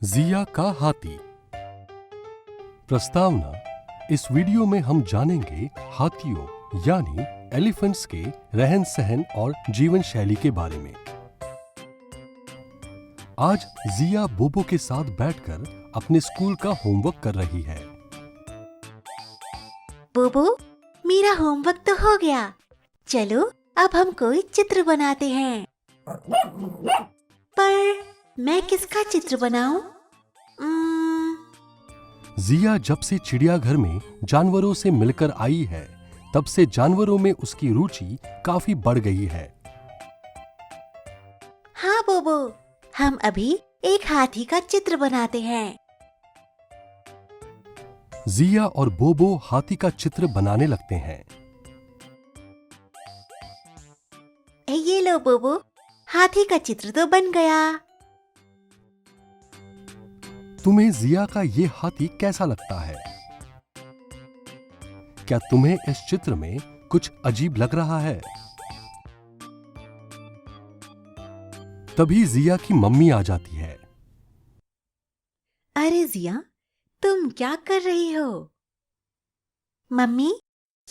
जिया का हाथी। प्रस्तावना। इस वीडियो में हम जानेंगे हाथियों यानी एलिफेंट्स के रहन सहन और जीवन शैली के बारे में। आज जिया बोबो के साथ बैठकर अपने स्कूल का होमवर्क कर रही है। बोबो, मेरा होमवर्क तो हो गया। चलो अब हम कोई चित्र बनाते हैं। पर मैं किसका चित्र बनाऊं? जिया जब से चिड़ियाघर में जानवरों से मिलकर आई है, तब से जानवरों में उसकी रुचि काफी बढ़ गई है। हाँ बोबो, हम अभी एक हाथी का चित्र बनाते हैं। जिया और बोबो हाथी का चित्र बनाने लगते हैं। ये लो बोबो, हाथी का चित्र तो बन गया। तुम्हें जिया का ये हाथी कैसा लगता है? क्या तुम्हें इस चित्र में कुछ अजीब लग रहा है? तभी जिया की मम्मी आ जाती है। अरे जिया, तुम क्या कर रही हो? मम्मी,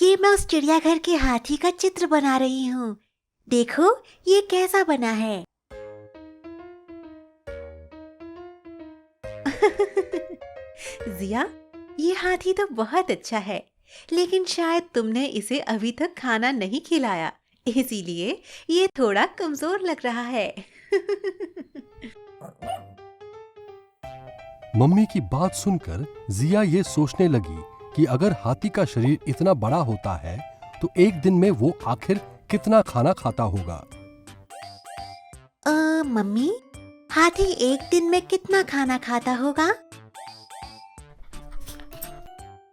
ये मैं उस चिड़ियाघर के हाथी का चित्र बना रही हूँ। देखो ये कैसा बना है। जिया, ये हाथी तो बहुत अच्छा है, लेकिन शायद तुमने इसे अभी तक खाना नहीं खिलाया, इसीलिए ये थोड़ा कमजोर लग रहा है। मम्मी की बात सुनकर जिया ये सोचने लगी कि अगर हाथी का शरीर इतना बड़ा होता है, तो एक दिन में वो आखिर कितना खाना खाता होगा। मम्मी, हाथी एक दिन में कितना खाना खाता होगा?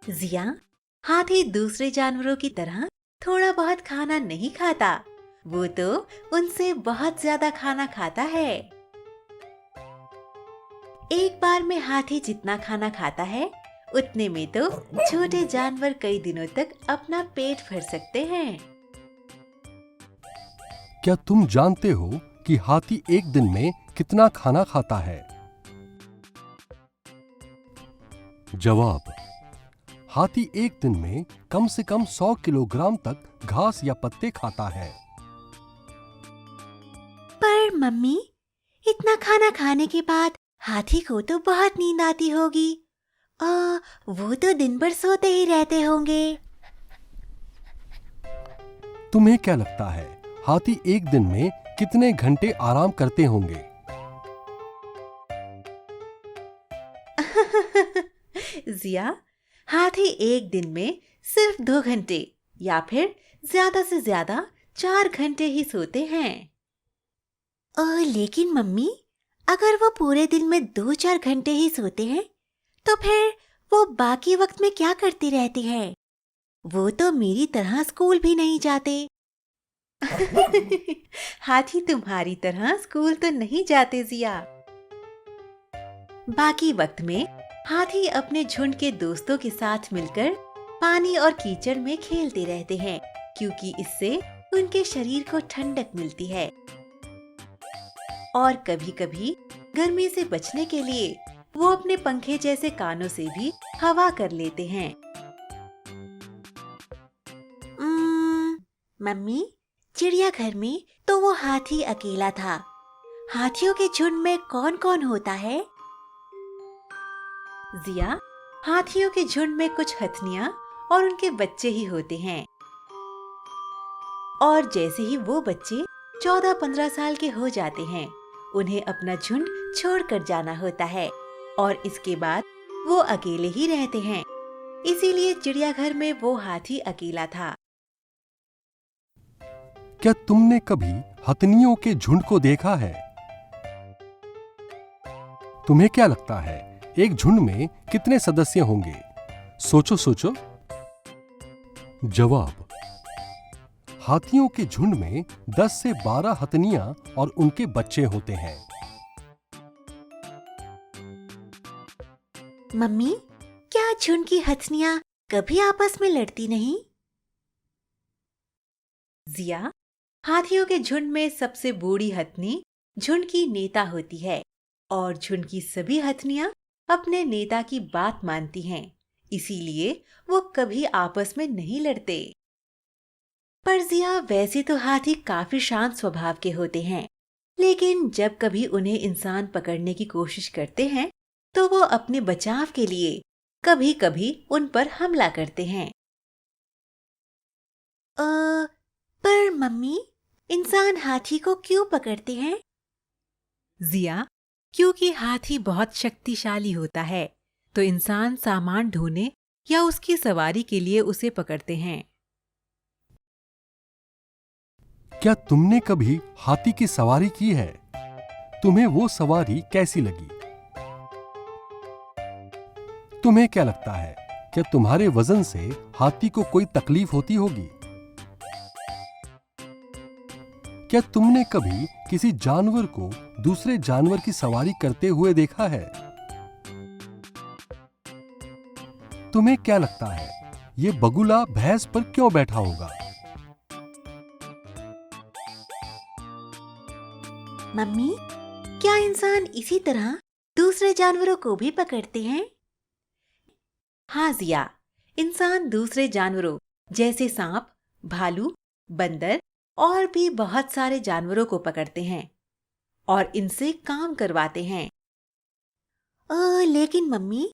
जिया, हाथी दूसरे जानवरों की तरह थोड़ा बहुत खाना नहीं खाता, वो तो उनसे बहुत ज्यादा खाना खाता है। एक बार में हाथी जितना खाना खाता है, उतने में तो छोटे जानवर कई दिनों तक अपना पेट भर सकते हैं। क्या तुम जानते हो कि हाथी एक दिन में कितना खाना खाता है? जवाब। हाथी एक दिन में कम से कम 100 किलोग्राम तक घास या पत्ते खाता है। पर मम्मी, इतना खाना खाने के बाद हाथी को तो बहुत नींद आती होगी। वो तो दिन भर सोते ही रहते होंगे। तुम्हें क्या लगता है, हाथी एक दिन में कितने घंटे आराम करते होंगे? जिया, हाथी एक दिन में सिर्फ 2 घंटे या फिर ज्यादा से ज्यादा 4 घंटे ही सोते हैं। लेकिन मम्मी, अगर वो पूरे दिन में 2-4 घंटे ही सोते हैं, तो फिर वो बाकी वक्त में क्या करती रहती है? वो तो मेरी तरह स्कूल भी नहीं जाते। हाथी तुम्हारी तरह स्कूल तो नहीं जाते जिया। बाकी वक्त में हाथी अपने झुंड के दोस्तों के साथ मिलकर पानी और कीचड़ में खेलते रहते हैं, क्योंकि इससे उनके शरीर को ठंडक मिलती है। और कभी-कभी गर्मी से बचने के लिए वो अपने पंखे जैसे कानों से भी हवा कर लेते हैं। मम्मी, चिड़ियाघर में तो वो हाथी अकेला था। हाथियों के झुंड में कौन-कौन होता है? जिया, हाथियों के झुंड में कुछ हथनियां और उनके बच्चे ही होते हैं। और जैसे ही वो बच्चे 14-15 साल के हो जाते हैं, उन्हें अपना झुंड छोड़कर जाना होता है और इसके बाद वो अकेले ही रहते हैं। इसीलिए चिड़ियाघर में वो हाथी अकेला था। क्या तुमने कभी हथनियों के झुंड को देखा है? तुम्हें क्या लगता है, एक झुंड में कितने सदस्य होंगे? सोचो सोचो। जवाब। हाथियों के झुंड में 10 से 12 हथनियां और उनके बच्चे होते हैं। मम्मी, क्या झुंड की हथनियां कभी आपस में लड़ती नहीं? जिया, हाथियों के झुंड में सबसे बूढ़ी हथनी झुंड की नेता होती है और झुंड की सभी हथनियां अपने नेता की बात मानती हैं, इसीलिए वो कभी आपस में नहीं लड़ते। पर जिया वैसे तो हाथी काफी शांत स्वभाव के होते हैं, लेकिन जब कभी उन्हें इंसान पकड़ने की कोशिश करते हैं, तो वो अपने बचाव के लिए कभी कभी उन पर हमला करते हैं। पर मम्मी, इंसान हाथी को क्यों पकड़ते हैं? जिया, क्योंकि हाथी बहुत शक्तिशाली होता है, तो इंसान सामान ढोने या उसकी सवारी के लिए उसे पकड़ते हैं। क्या तुमने कभी हाथी की सवारी की है? तुम्हें वो सवारी कैसी लगी? तुम्हें क्या लगता है, क्या तुम्हारे वजन से हाथी को कोई तकलीफ होती होगी? क्या तुमने कभी किसी जानवर को दूसरे जानवर की सवारी करते हुए देखा है? तुम्हें क्या लगता है, ये बगुला भैंस पर क्यों बैठा होगा? मम्मी, क्या इंसान इसी तरह दूसरे जानवरों को भी पकड़ते हैं? हाँ जिया, इंसान दूसरे जानवरों जैसे सांप, भालू, बंदर और भी बहुत सारे जानवरों को पकड़ते हैं और इनसे काम करवाते हैं। लेकिन मम्मी,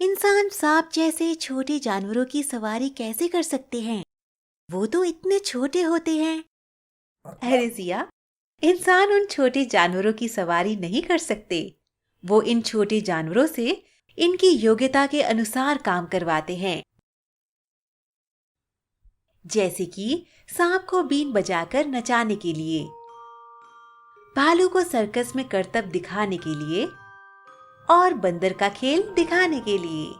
इंसान सांप जैसे छोटे जानवरों की सवारी कैसे कर सकते हैं? वो तो इतने छोटे होते हैं। अरे जिया, इंसान उन छोटे जानवरों की सवारी नहीं कर सकते। वो इन छोटे जानवरों से इनकी योग्यता के अनुसार काम करवाते हैं। जैसे कि सांप को बीन बजाकर नचाने के लिए, भालू को सर्कस में करतब दिखाने के लिए और बंदर का खेल दिखाने के लिए।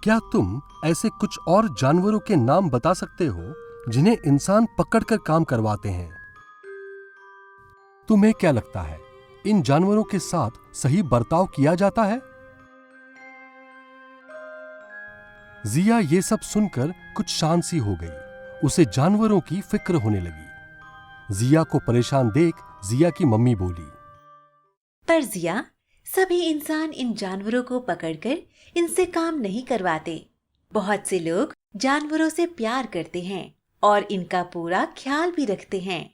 क्या तुम ऐसे कुछ और जानवरों के नाम बता सकते हो जिन्हें इंसान पकड़कर काम करवाते हैं? तुम्हें क्या लगता है, इन जानवरों के साथ सही बर्ताव किया जाता है? जिया ये सब सुनकर कुछ शांत सी हो गई। उसे जानवरों की फिक्र होने लगी। जिया को परेशान देख जिया की मम्मी बोली, पर जिया, सभी इंसान इन जानवरों को पकड़कर इनसे काम नहीं करवाते। बहुत से लोग जानवरों से प्यार करते हैं और इनका पूरा ख्याल भी रखते हैं,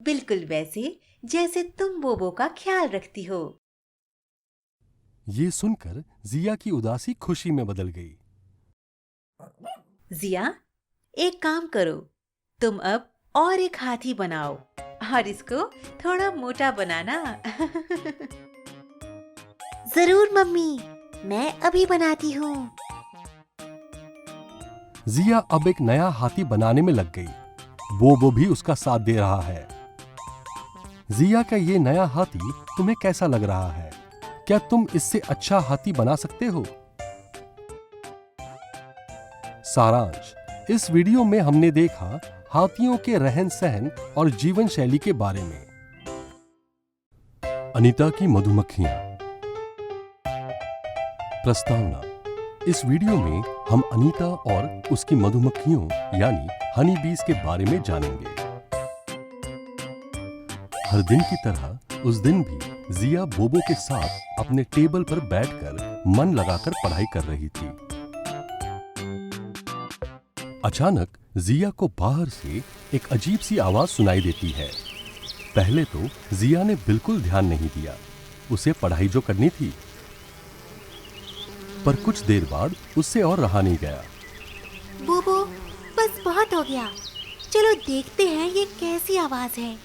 बिल्कुल वैसे जैसे तुम बोबो का ख्याल रखती हो। ये सुनकर जिया की उदासी खुशी में बदल गई। जिया, एक काम करो, तुम अब और एक हाथी बनाओ और इसको थोड़ा मोटा बनाना। जरूर मम्मी, मैं अभी बनाती हूँ। जिया अब एक नया हाथी बनाने में लग गई। बोबो भी उसका साथ दे रहा है। जिया का ये नया हाथी तुम्हें कैसा लग रहा है? क्या तुम इससे अच्छा हाथी बना सकते हो? सारांश, इस वीडियो में हमने देखा हाथियों के रहन सहन और जीवन शैली के बारे में। अनीता की मधुमक्खियां। प्रस्तावना: इस वीडियो में हम अनीता और उसकी मधुमक्खियों यानी हनी बीज के बारे में जानेंगे। हर दिन की तरह उस दिन भी जिया बोबो के साथ अपने टेबल पर बैठकर मन लगाकर पढ़ाई कर रही थी। अचानक जिया को बाहर से एक अजीब सी आवाज सुनाई देती है। पहले तो जिया ने बिल्कुल ध्यान नहीं दिया, उसे पढ़ाई जो करनी थी। पर कुछ देर बाद उससे और रहा नहीं गया। बोबो, बस बहुत हो गया, चलो देखते हैं ये कैसी आवाज है।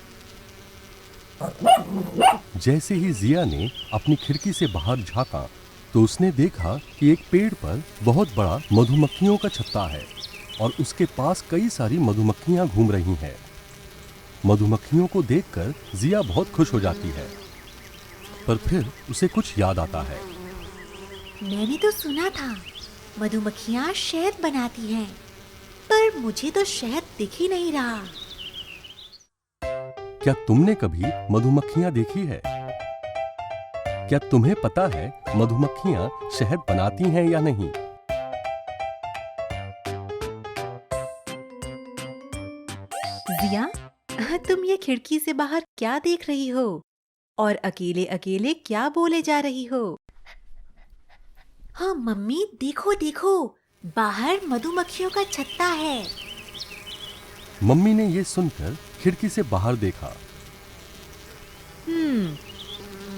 जैसे ही जिया ने अपनी खिड़की से बाहर झांका तो उसने देखा कि एक पेड़ पर बहुत बड़ा मधुमक्खियों का छत्ता है और उसके पास कई सारी मधुमक्खियां घूम रही हैं। मधुमक्खियों को देखकर जिया बहुत खुश हो जाती है, पर फिर उसे कुछ याद आता है। मैंने तो सुना था मधुमक्खियां शहद बनाती हैं, पर मुझे तो शहद दिख ही नहीं रहा। क्या तुमने कभी मधुमक्खियां देखी है? क्या तुम्हें पता है मधुमक्खियां शहद बनाती हैं या नहीं? जिया, तुम ये खिड़की से बाहर क्या देख रही हो और अकेले अकेले क्या बोले जा रही हो? हाँ मम्मी, देखो देखो, बाहर मधुमक्खियों का छत्ता है। मम्मी ने ये सुनकर खिड़की से बाहर देखा।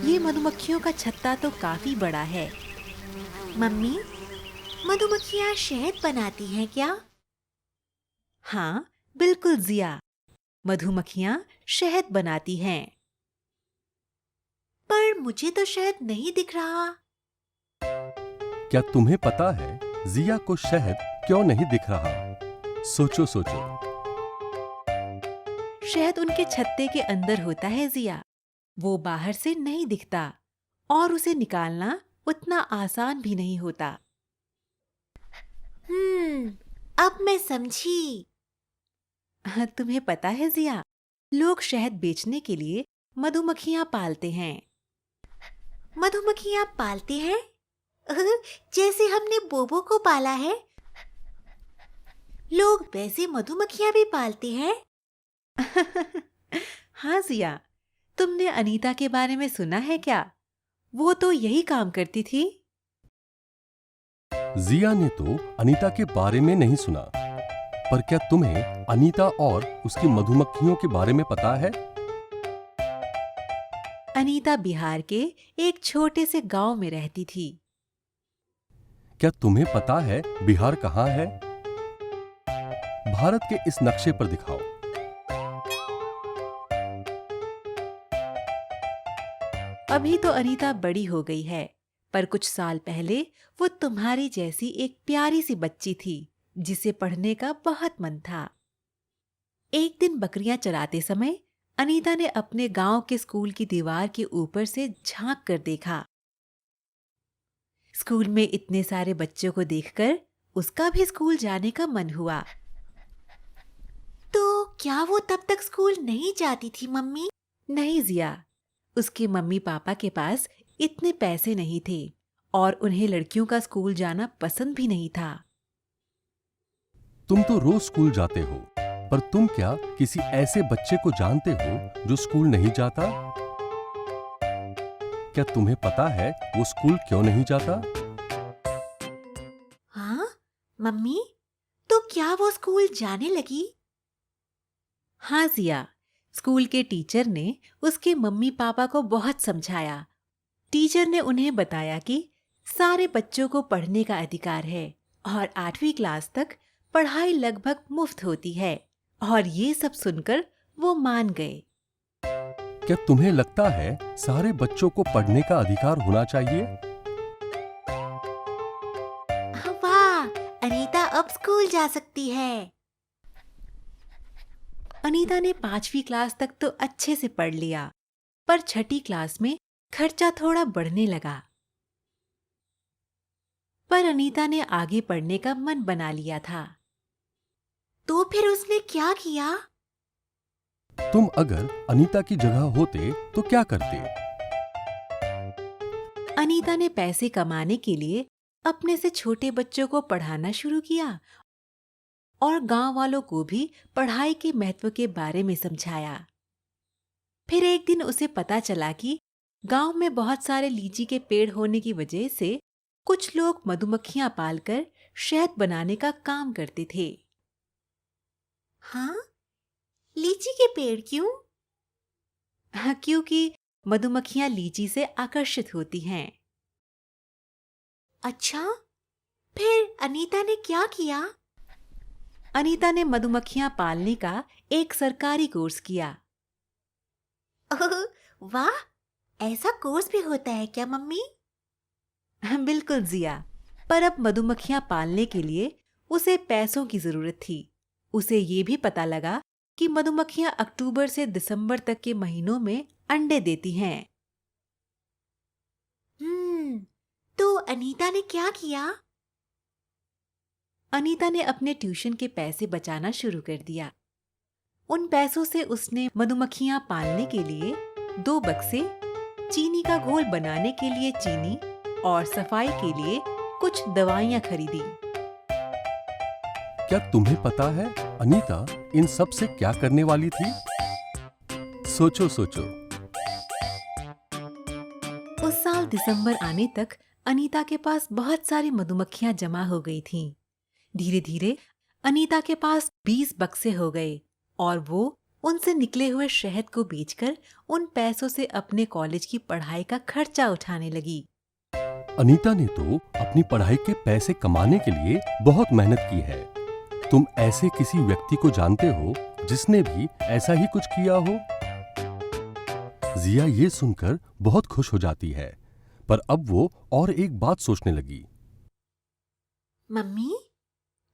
ये मधुमक्खियों का छत्ता तो काफी बड़ा है। मम्मी, मधुमक्खियाँ शहद बनाती हैं क्या? हाँ, बिल्कुल जिया, मधुमक्खियाँ शहद बनाती हैं। पर मुझे तो शहद नहीं दिख रहा। क्या तुम्हें पता है जिया को शहद क्यों नहीं दिख रहा? सोचो सोचो। शहद उनके छत्ते के अंदर होता है जिया, वो बाहर से नहीं दिखता और उसे निकालना उतना आसान भी नहीं होता। अब मैं समझी। तुम्हें पता है जिया, लोग शहद बेचने के लिए मधुमक्खियां पालते हैं। मधुमक्खियां पालते हैं? जैसे हमने बोबो को पाला है। लोग वैसे मधुमक्खियां भी पालते हैं। हाँ जिया, तुमने अनीता के बारे में सुना है क्या? वो तो यही काम करती थी। जिया ने तो अनीता के बारे में नहीं सुना, पर क्या तुम्हें अनीता और उसकी मधुमक्खियों के बारे में पता है? अनीता बिहार के एक छोटे से गांव में रहती थी। क्या तुम्हें पता है बिहार कहाँ है? भारत के इस नक्शे पर दिखाओ। अभी तो अनीता बड़ी हो गई है, पर कुछ साल पहले वो तुम्हारी जैसी एक प्यारी सी बच्ची थी जिसे पढ़ने का बहुत मन था। एक दिन बकरियां चराते समय अनीता ने अपने गांव के स्कूल की दीवार के ऊपर से झांक कर देखा। स्कूल में इतने सारे बच्चों को देखकर उसका भी स्कूल जाने का मन हुआ। तो क्या वो तब तक स्कूल नहीं जाती थी मम्मी? नहीं जिया, उसके मम्मी पापा के पास इतने पैसे नहीं थे और उन्हें लड़कियों का स्कूल जाना पसंद भी नहीं था। तुम तो रोज स्कूल जाते हो, पर तुम क्या किसी ऐसे बच्चे को जानते हो जो स्कूल नहीं जाता? क्या तुम्हें पता है वो स्कूल क्यों नहीं जाता? हाँ मम्मी, तो क्या वो स्कूल जाने लगी? हाँ जिया, स्कूल के टीचर ने उसके मम्मी पापा को बहुत समझाया। टीचर ने उन्हें बताया कि सारे बच्चों को पढ़ने का अधिकार है और 8वीं क्लास तक पढ़ाई लगभग मुफ्त होती है, और ये सब सुनकर वो मान गए। क्या तुम्हें लगता है सारे बच्चों को पढ़ने का अधिकार होना चाहिए? वाह, अनीता अब स्कूल जा सकती है। अनीता ने 5वीं क्लास तक तो अच्छे से पढ़ लिया, पर 6ठी क्लास में खर्चा थोड़ा बढ़ने लगा। पर अनीता ने आगे पढ़ने का मन बना लिया था। तो फिर उसने क्या किया? तुम अगर अनीता की जगह होते तो क्या करते? अनीता ने पैसे कमाने के लिए अपने से छोटे बच्चों को पढ़ाना शुरू किया और गांव वालों को भी पढ़ाई के महत्व के बारे में समझाया। फिर एक दिन उसे पता चला कि गांव में बहुत सारे लीची के पेड़ होने की वजह से कुछ लोग मधुमक्खियां पालकर शहद बनाने का काम करते थे। हाँ, लीची के पेड़ क्यों? हाँ, क्योंकि मधुमक्खियां लीची से आकर्षित होती हैं। अच्छा, फिर अनीता ने क्या किया? अनीता ने मधुमक्खियां पालने का एक सरकारी कोर्स किया। वाह, ऐसा कोर्स भी होता है क्या मम्मी? बिल्कुल जिया, पर अब मधुमक्खियां पालने के लिए उसे पैसों की जरूरत थी। उसे ये भी पता लगा कि मधुमक्खियां अक्टूबर से दिसंबर तक के महीनों में अंडे देती हैं। तो अनीता ने क्या किया? अनीता ने अपने ट्यूशन के पैसे बचाना शुरू कर दिया। उन पैसों से उसने मधुमक्खियां पालने के लिए 2 बक्से, चीनी का घोल बनाने के लिए चीनी और सफाई के लिए कुछ दवाइयां खरीदी। क्या तुम्हें पता है अनीता इन सब से क्या करने वाली थी? सोचो सोचो। उस साल दिसंबर आने तक अनीता के पास बहुत सारी मधुमक्खियां जमा हो गई थीं। धीरे धीरे अनीता के पास 20 बक्से हो गए और वो उनसे निकले हुए शहद को बेचकर उन पैसों से अपने कॉलेज की पढ़ाई का खर्चा उठाने लगी। अनीता ने तो अपनी पढ़ाई के पैसे कमाने के लिए बहुत मेहनत की है। तुम ऐसे किसी व्यक्ति को जानते हो जिसने भी ऐसा ही कुछ किया हो? जिया ये सुनकर बहुत खुश हो जाती है, पर अब वो और एक बात सोचने लगी। मम्मी,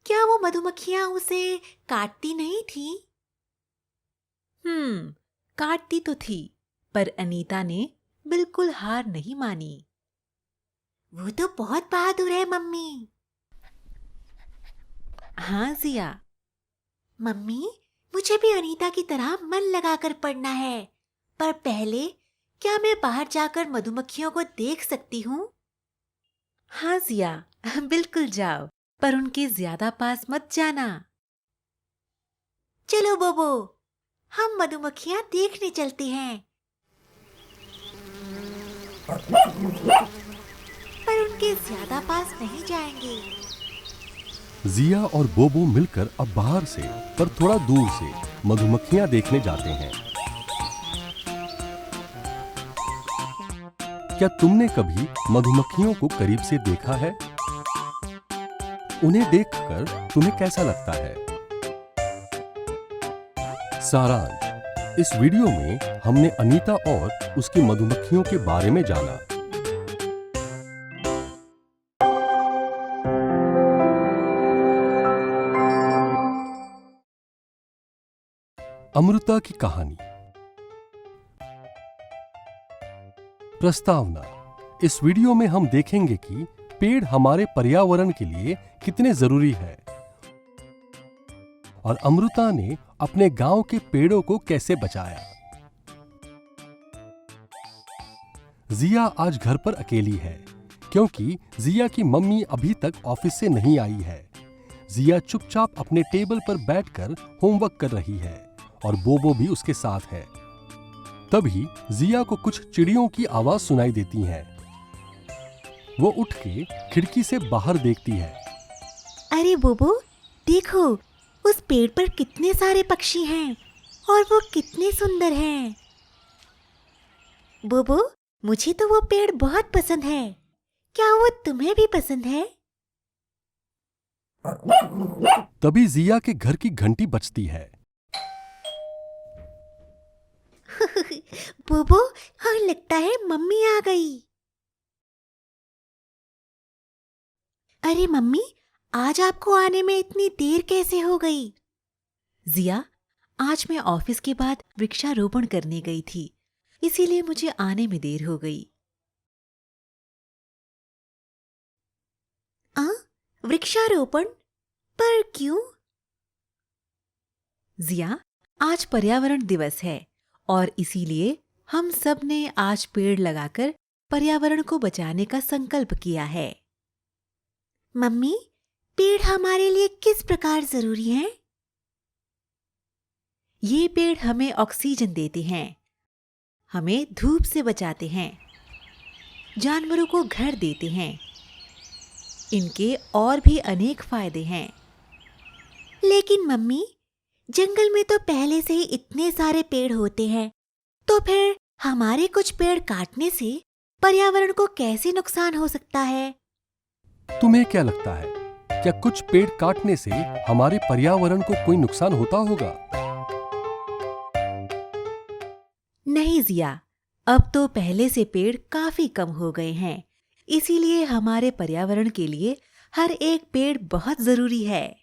क्या वो मधुमक्खियां उसे काटती नहीं थी? काटती तो थी, पर अनीता ने बिल्कुल हार नहीं मानी। वो तो बहुत बहादुर है मम्मी। हाँ जिया। मम्मी, मुझे भी अनीता की तरह मन लगाकर पढ़ना है, पर पहले क्या मैं बाहर जाकर मधुमक्खियों को देख सकती हूँ? हाँ जिया, बिल्कुल जाओ, पर उनके ज्यादा पास मत जाना। चलो बोबो, हम मधुमक्खियां देखने चलते हैं। पर उनके ज्यादा पास नहीं जाएंगे। जिया और बोबो मिलकर अब बाहर से, पर थोड़ा दूर से मधुमक्खियां देखने जाते हैं। क्या तुमने कभी मधुमक्खियों को करीब से देखा है? उन्हें देखकर तुम्हें कैसा लगता है? सारांश, इस वीडियो में हमने अनीता और उसकी मधुमक्खियों के बारे में जाना। अमृता की कहानी। प्रस्तावना। इस वीडियो में हम देखेंगे कि पेड़ हमारे पर्यावरण के लिए कितने जरूरी है और अमृता ने अपने गांव के पेड़ों को कैसे बचाया। जिया आज घर पर अकेली है क्योंकि जिया की मम्मी अभी तक ऑफिस से नहीं आई है। जिया चुपचाप अपने टेबल पर बैठकर होमवर्क कर रही है और बोबो भी उसके साथ है। तभी जिया को कुछ चिड़ियों की आवाज सुनाई देती है। वो उठ के खिड़की से बाहर देखती है। अरे बोबो, देखो उस पेड़ पर कितने सारे पक्षी हैं और वो कितने सुंदर हैं। बोबो, मुझे तो वो पेड़ बहुत पसंद है। क्या वो तुम्हें भी पसंद है? तभी जिया के घर की घंटी बजती है। बोबो, हाँ लगता है मम्मी आ गई। अरे मम्मी, आज आपको आने में इतनी देर कैसे हो गई? जिया, आज मैं ऑफिस के बाद वृक्षारोपण करने गई थी, इसीलिए मुझे आने में देर हो गई। वृक्षारोपण? पर क्यों? जिया, आज पर्यावरण दिवस है और इसीलिए हम सब ने आज पेड़ लगाकर पर्यावरण को बचाने का संकल्प किया है। मम्मी, पेड़ हमारे लिए किस प्रकार जरूरी हैं? ये पेड़ हमें ऑक्सीजन देते हैं, हमें धूप से बचाते हैं, जानवरों को घर देते हैं। इनके और भी अनेक फायदे हैं। लेकिन मम्मी, जंगल में तो पहले से ही इतने सारे पेड़ होते हैं, तो फिर हमारे कुछ पेड़ काटने से पर्यावरण को कैसे नुकसान हो सकता है? तुम्हें क्या लगता है, क्या कुछ पेड़ काटने से हमारे पर्यावरण को कोई नुकसान होता होगा? नहीं जिया, अब तो पहले से पेड़ काफी कम हो गए हैं, इसीलिए हमारे पर्यावरण के लिए हर एक पेड़ बहुत जरूरी है।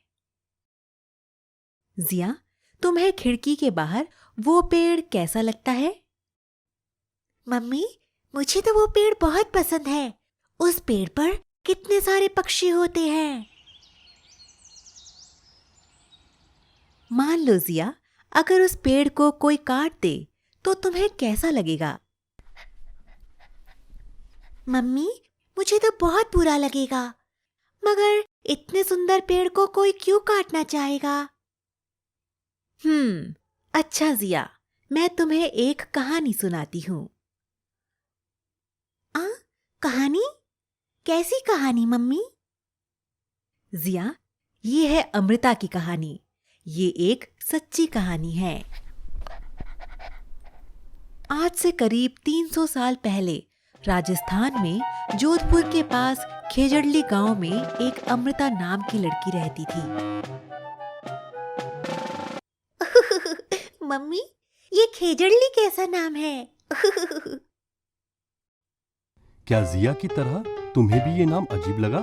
जिया, तुम्हें खिड़की के बाहर वो पेड़ कैसा लगता है? मम्मी, मुझे तो वो पेड़ बहुत पसंद है। उस पेड़ पर कितने सारे पक्षी होते हैं। मान लो जिया, अगर उस पेड़ को कोई काट दे तो तुम्हें कैसा लगेगा? मम्मी, मुझे तो बहुत बुरा लगेगा, मगर इतने सुंदर पेड़ को कोई क्यों काटना चाहेगा? अच्छा जिया, मैं तुम्हें एक कहानी सुनाती हूँ। कहानी? कैसी कहानी मम्मी? जिया, ये है अमृता की कहानी। ये एक सच्ची कहानी है। आज से करीब 300 साल पहले राजस्थान में जोधपुर के पास खेजड़ली गांव में एक अमृता नाम की लड़की रहती थी। मम्मी, ये खेजड़ली कैसा नाम है? क्या जिया की तरह तुम्हें भी ये नाम अजीब लगा?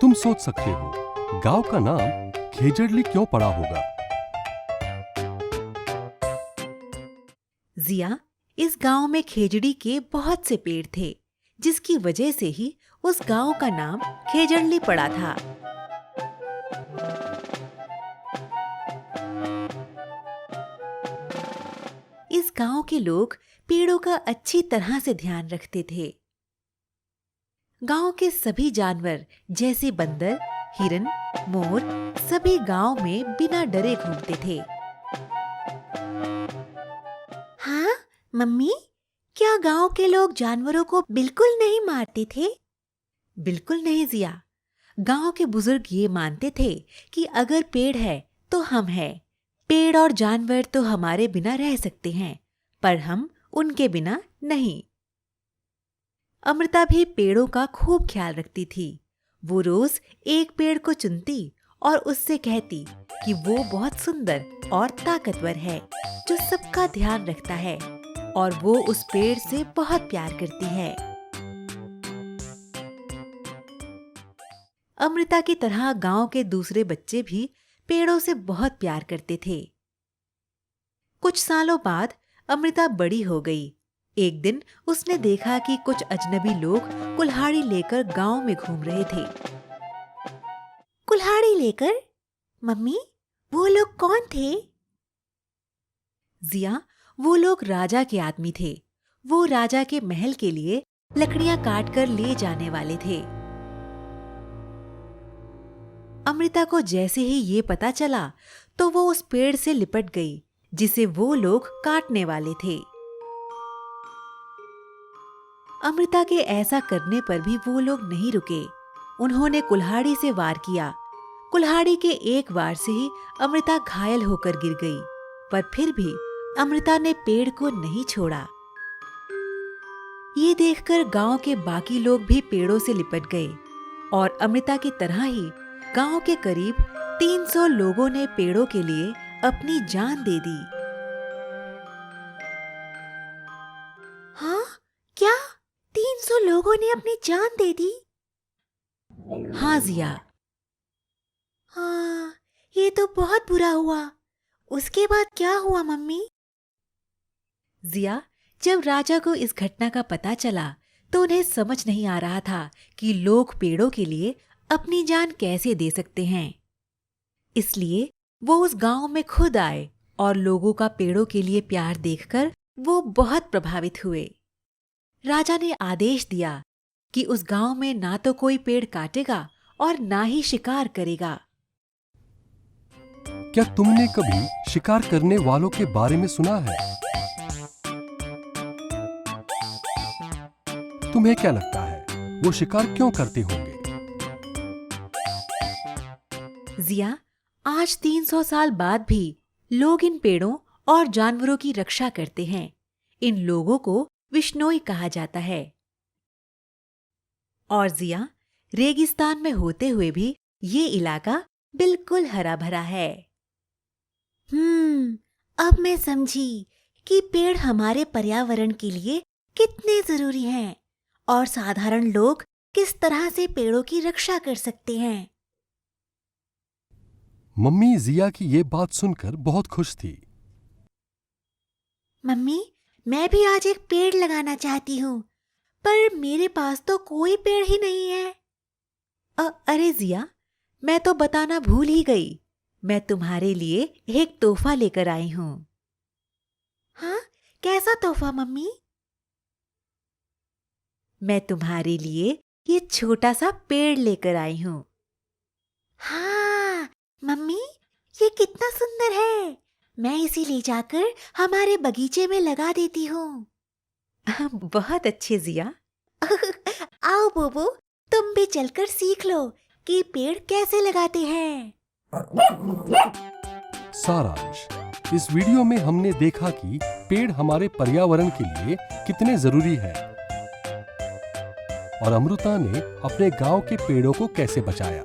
तुम सोच सकते हो गांव का नाम खेजड़ली क्यों पड़ा होगा? जिया, इस गांव में खेजड़ी के बहुत से पेड़ थे, जिसकी वजह से ही उस गांव का नाम खेजड़ली पड़ा था। इस गांव के लोग पेड़ों का अच्छी तरह से ध्यान रखते थे। गांव के सभी जानवर जैसे बंदर, हिरन, मोर सभी गांव में बिना डरे घूमते थे। हाँ मम्मी, क्या गांव के लोग जानवरों को बिल्कुल नहीं मारते थे? बिल्कुल नहीं जिया। गांव के बुजुर्ग ये मानते थे कि अगर पेड़ है तो हम हैं। पेड़ और जानवर तो हमारे बिना रह सकते हैं, पर हम उनके बिना नहीं। अमृता भी पेड़ों का खूब ख्याल रखती थी। वो रोज एक पेड़ को चुनती और उससे कहती कि वो बहुत सुंदर और ताकतवर है, जो सबका ध्यान रखता है, और वो उस पेड़ से बहुत प्यार करती है। अमृता की तरह गांव के दूसरे बच्चे भी पेड़ों से बहुत प्यार करते थे। कुछ सालों बाद अमृता बड़ी हो गई। एक दिन उसने देखा कि कुछ अजनबी लोग कुल्हाड़ी लेकर गांव में घूम रहे थे। कुल्हाड़ी लेकर? मम्मी, वो लोग कौन थे? जिया, वो लोग राजा के आदमी थे। वो राजा के महल के लिए लकड़ियां काट कर ले जाने वाले थे। अमृता को जैसे ही ये पता चला तो वो उस पेड़ से लिपट गई जिसे वो लोग काटने वाले थे। अमृता के ऐसा करने पर भी वो लोग नहीं रुके। उन्होंने कुल्हाड़ी से वार किया। कुल्हाड़ी के एक वार से ही अमृता घायल होकर गिर गई, पर फिर भी अमृता ने पेड़ को नहीं छोड़ा। ये देखकर गांव के बाकी लोग भी पेड़ों से लिपट गए और अमृता की तरह ही गांव के करीब 300 लोगों ने पेड़ों के लिए अपनी जान दे दी। हाँ, क्या 300 लोगों ने अपनी जान दे दी? हाँ जिया। हाँ, ये तो बहुत बुरा हुआ। उसके बाद क्या हुआ मम्मी? जिया, जब राजा को इस घटना का पता चला तो उन्हें समझ नहीं आ रहा था कि लोग पेड़ों के लिए अपनी जान कैसे दे सकते हैं। इसलिए वो उस गांव में खुद आए और लोगों का पेड़ों के लिए प्यार देखकर वो बहुत प्रभावित हुए। राजा ने आदेश दिया कि उस गांव में ना तो कोई पेड़ काटेगा और ना ही शिकार करेगा। क्या तुमने कभी शिकार करने वालों के बारे में सुना है? तुम्हें क्या लगता है वो शिकार क्यों करते होंगे? जिया, आज 300 साल बाद भी लोग इन पेड़ों और जानवरों की रक्षा करते हैं। इन लोगों को विश्नोई कहा जाता है। और जिया, रेगिस्तान में होते हुए भी ये इलाका बिल्कुल हरा भरा है। अब मैं समझी कि पेड़ हमारे पर्यावरण के लिए कितने जरूरी हैं और साधारण लोग किस तरह से पेड़ों की रक्षा कर सकते हैं। मम्मी जिया की ये बात सुनकर बहुत खुश थी। मम्मी, मैं भी आज एक पेड़ लगाना चाहती हूँ, पर मेरे पास तो कोई पेड़ ही नहीं है। अरे जिया, मैं तो बताना भूल ही गई। मैं तुम्हारे लिए एक तोहफा लेकर आई हूँ। हाँ, कैसा तोहफा मम्मी? मैं तुम्हारे लिए ये छोटा सा पेड़ लेकर आई हूँ। हाँ मम्मी, ये कितना सुंदर है। मैं इसे ले जाकर हमारे बगीचे में लगा देती हूँ। बहुत अच्छे जिया। आओ बोबो, तुम भी चलकर सीख लो कि पेड़ कैसे लगाते हैं। सारांश, इस वीडियो में हमने देखा कि पेड़ हमारे पर्यावरण के लिए कितने जरूरी है और अमृता ने अपने गांव के पेड़ों को कैसे बचाया।